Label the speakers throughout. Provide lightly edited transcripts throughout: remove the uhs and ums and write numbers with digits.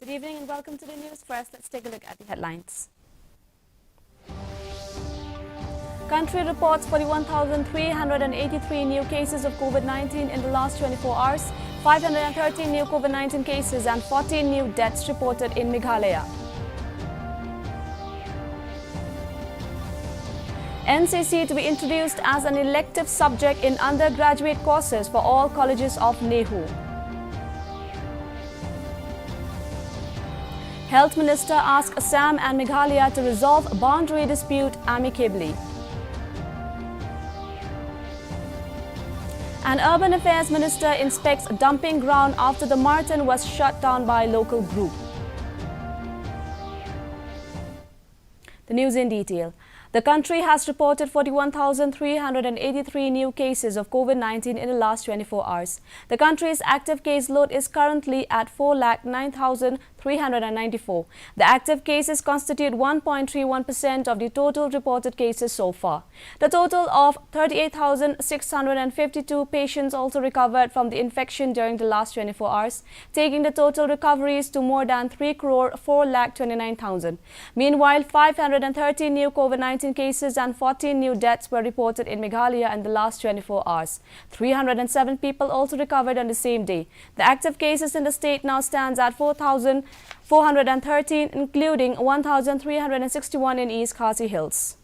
Speaker 1: Good evening and welcome to the news. First, let's take a look at the headlines. Country reports 41,383 new cases of COVID-19 in the last 24 hours, 513 new COVID-19 cases and 14 new deaths reported in Meghalaya. NCC to be introduced as an elective subject in undergraduate courses for all colleges of Nehu. Health Minister asks Assam and Meghalaya to resolve boundary dispute amicably. An Urban Affairs Minister inspects dumping ground after the marathon was shut down by local group. The news in detail. The country has reported 41,383 new cases of COVID-19 in the last 24 hours. The country's active case load is currently at 4,09,394. The active cases constitute 1.31% of the total reported cases so far. The total of 38,652 patients also recovered from the infection during the last 24 hours, taking the total recoveries to more than 3,429,000. Meanwhile, 530 new COVID-19 cases and 14 new deaths were reported in Meghalaya in the last 24 hours. 307 people also recovered on the same day. The active cases in the state now stands at 4,413, including 1,361 in East Khasi Hills.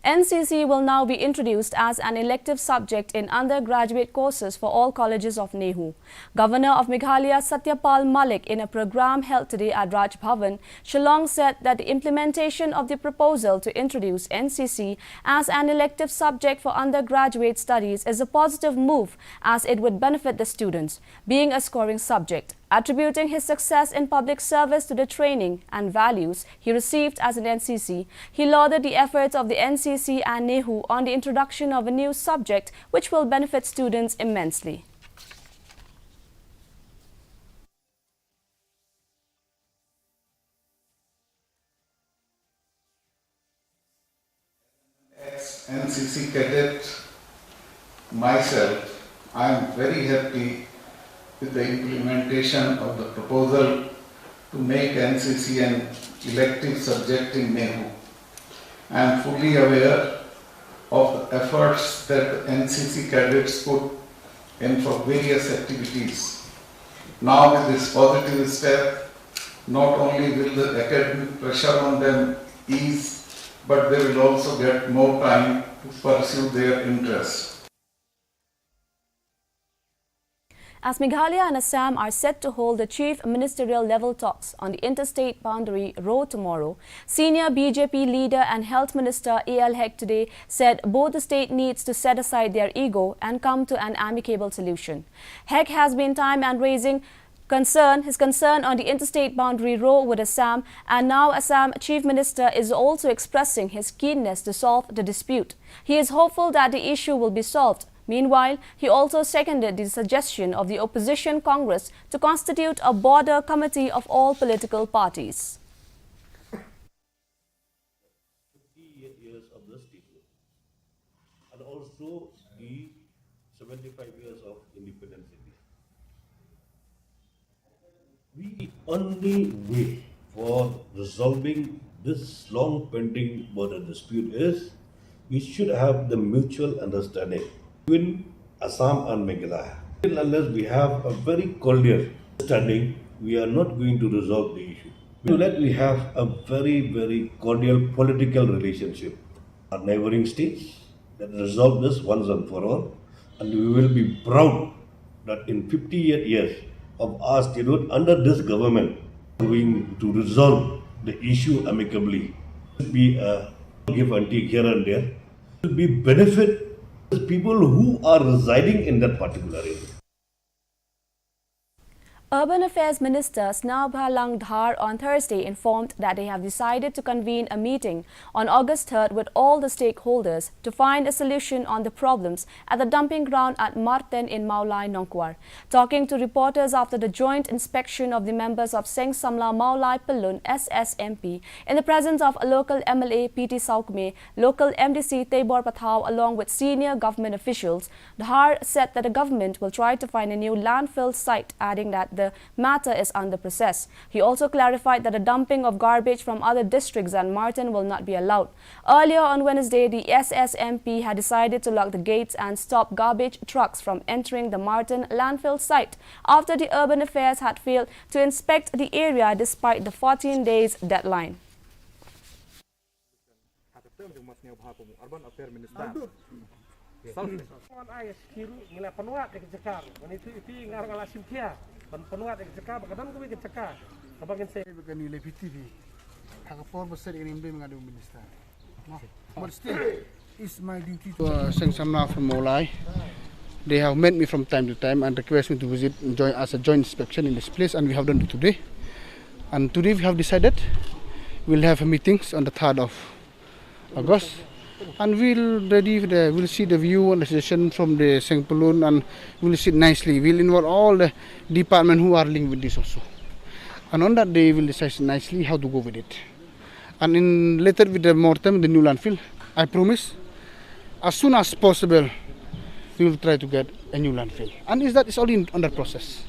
Speaker 1: NCC will now be introduced as an elective subject in undergraduate courses for all colleges of Nehu. Governor of Meghalaya Satyapal Malik, in a program held today at Raj Bhavan, Shillong, said that the implementation of the proposal to introduce NCC as an elective subject for undergraduate studies is a positive move as it would benefit the students, being a scoring subject. Attributing his success in public service to the training and values he received as an NCC, he lauded the efforts of the NCC and Nehu on the introduction of a new subject which will benefit students immensely.
Speaker 2: Ex-NCC cadet myself, I am very happy with the implementation of the proposal to make NCC an elective subject in Nehu. I am fully aware of the efforts that the NCC cadets put in for various activities. Now with this positive step, not only will the academic pressure on them ease, but they will also get more time to pursue their interests.
Speaker 1: As Meghalaya and Assam are set to hold the chief ministerial level talks on the interstate boundary road tomorrow, senior BJP leader and Health Minister A.L. Hek today said both the state needs to set aside their ego and come to an amicable solution. Hek has been time and raising his concern on the interstate boundary road with Assam, and now Assam Chief Minister is also expressing his keenness to solve the dispute. He is hopeful that the issue will be solved. Meanwhile, he also seconded the suggestion of the opposition Congress to constitute a border committee of all political parties.
Speaker 3: 50 years of the statehood and also the 75 years of independence India. The only way for resolving this long pending border dispute is we should have the mutual understanding between Assam and Meghalaya. Unless we have a very cordial understanding, we are not going to resolve the issue. Let we have a very cordial political relationship with our neighboring states that resolve this once and for all, and we will be proud that in 58 years of our statehood under this government, we are going to resolve the issue amicably. It will be a give and take here and there. It will be benefit people who are residing in that particular area.
Speaker 1: Urban Affairs Minister Snabhalang Dhar on Thursday informed that they have decided to convene a meeting on August 3rd with all the stakeholders to find a solution on the problems at the dumping ground at Marten in Maulai, Nongkwar. Talking to reporters after the joint inspection of the members of Seng Samla Maulai Pelun SSMP in the presence of a local MLA PT Saukme, local MDC Tebor Pathau along with senior government officials, Dhar said that the government will try to find a new landfill site, adding that the matter is under process. He also clarified that the dumping of garbage from other districts and Martin will not be allowed. Earlier on Wednesday, the SSMP had decided to lock the gates and stop garbage trucks from entering the Martin landfill site after the Urban Affairs had failed to inspect the area despite the 14 days deadline.
Speaker 4: Penuat cekak, kadang kami cekak. Abang saya bukan nilai PTV. Hak besar ini mengadu minister. But still, it's my duty to Seng Samna from Maulai. They have met me from time to time and request me to visit and join as a joint inspection in this place, and we have done it today. And today we have decided we'll have meetings on the 3rd of August. And we'll see the view and the session from the Seng Pelun, and we'll sit nicely. We'll involve all the department who are linked with this also. And on that day, we'll decide nicely how to go with it. And later with the Mortem, the new landfill, I promise, as soon as possible, we will try to get a new landfill. And it's all under process.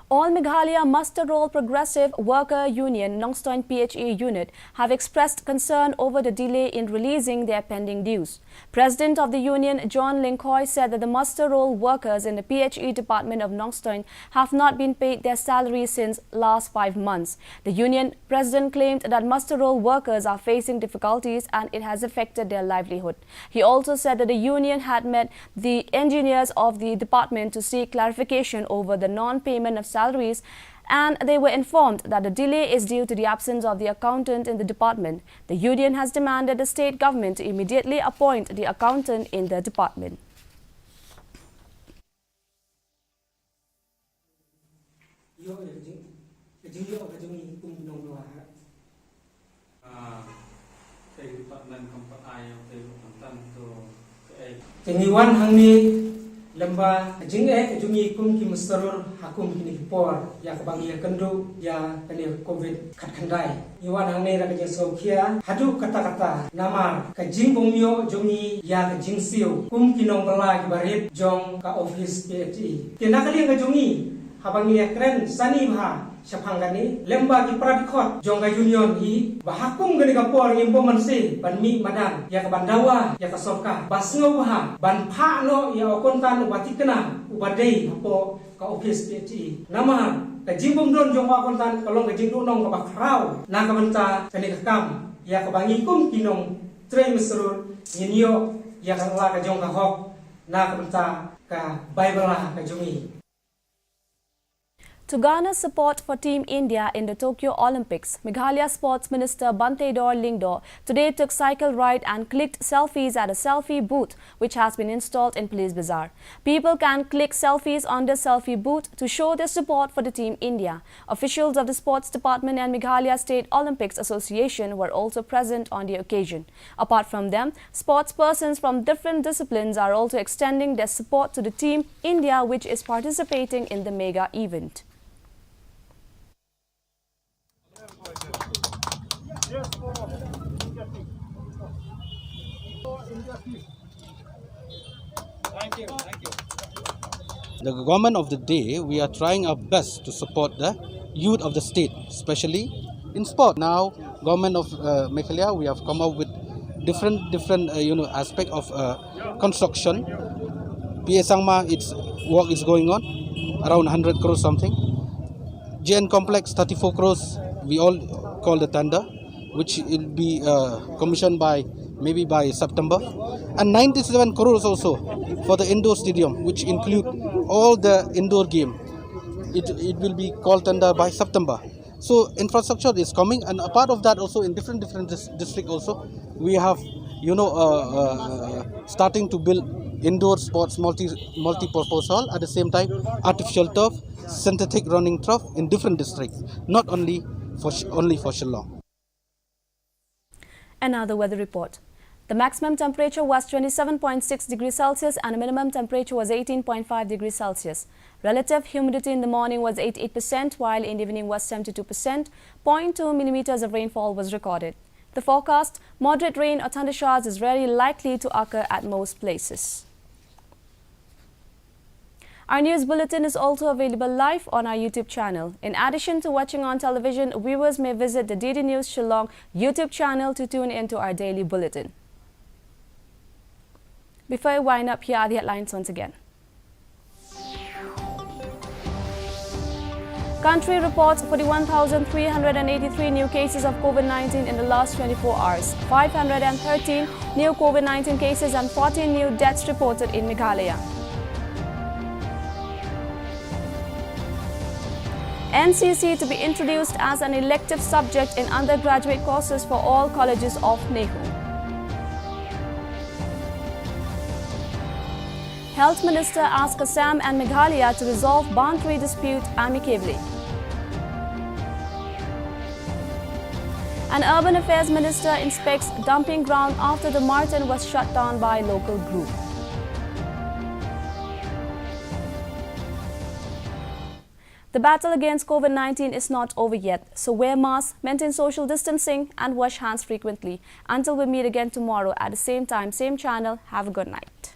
Speaker 1: All Meghalaya Muster Roll Progressive Worker Union Nongstoin PHE unit have expressed concern over the delay in releasing their pending dues. President of the union, John Linkoy, said that the muster roll workers in the PHE department of Nongstoin have not been paid their salaries since last 5 months. The union president claimed that muster roll workers are facing difficulties and it has affected their livelihood. He also said that the union had met the engineers of the department to seek clarification over the non-payment of salaries, and they were informed that the delay is due to the absence of the accountant in the department. The union has demanded the state government to immediately appoint the accountant in the department.
Speaker 5: Tengiwan hangni lamba jungi kum ki mustarur hakum kini por ya kabangi kendo ya kani covid khandai iwan hangni ra kajing saukhia hadu kata namar ka jingbongmyo jungi ya ka jingsiu kum kinong bala ki barit jong ka office PHE kinakali ka jungi habangi kren sani bha Shaphangani lemba ki pradikot jongga union hi bahakum gani ka por ngimbo manse banmi madan ya ka bandawa ya ka sorka basngo baha ban pha no ya okontan ubatikna ubadei hapo ka office PHE nama ka jimbom don jongwa kontan kalong ka jingdu nong ka bakrau na ka banta kani ka kam ya ka bangikum kinong tre mesrur nyinyo ya ka la ka jong ka hok na ka banta ka bible ka jongi.
Speaker 1: To garner support for Team India in the Tokyo Olympics, Meghalaya Sports Minister Bantedor Lingdor today took cycle ride and clicked selfies at a selfie booth which has been installed in Police Bazaar. People can click selfies on the selfie booth to show their support for the Team India. Officials of the Sports Department and Meghalaya State Olympics Association were also present on the occasion. Apart from them, sportspersons from different disciplines are also extending their support to the Team India, which is participating in the mega event.
Speaker 6: Thank you. The government of the day, we are trying our best to support the youth of the state, especially in sport. Now, government of Meghalaya, we have come up with different aspect of construction. PA Sangma, its work is going on, around 100 crores something. JN Complex, 34 crores, we all call the tender, which will be commissioned maybe by September, and 97 crores also for the indoor stadium, which include all the indoor game. It will be called tender by September. So infrastructure is coming, and a part of that also in different districts also we have starting to build indoor sports multi-purpose hall, at the same time artificial turf, synthetic running turf in different districts, not only for Shillong.
Speaker 1: Another weather report. The maximum temperature was 27.6 degrees Celsius and the minimum temperature was 18.5 degrees Celsius. Relative humidity in the morning was 88%, while in the evening was 72%. 0.2 millimeters of rainfall was recorded. The forecast: moderate rain or thunder showers is very likely to occur at most places. Our news bulletin is also available live on our YouTube channel. In addition to watching on television, viewers may visit the DD News Shillong YouTube channel to tune into our daily bulletin. Before I wind up, here are the headlines once again. Country reports 41,383 new cases of COVID-19 in the last 24 hours. 513 new COVID-19 cases and 14 new deaths reported in Meghalaya. NCC to be introduced as an elective subject in undergraduate courses for all colleges of Nehu. Health Minister asks Assam and Meghalaya to resolve boundary dispute amicably. An Urban Affairs Minister inspects dumping ground after the Martin was shut down by local group. The battle against COVID-19 is not over yet, so wear masks, maintain social distancing and wash hands frequently. Until we meet again tomorrow at the same time, same channel, have a good night.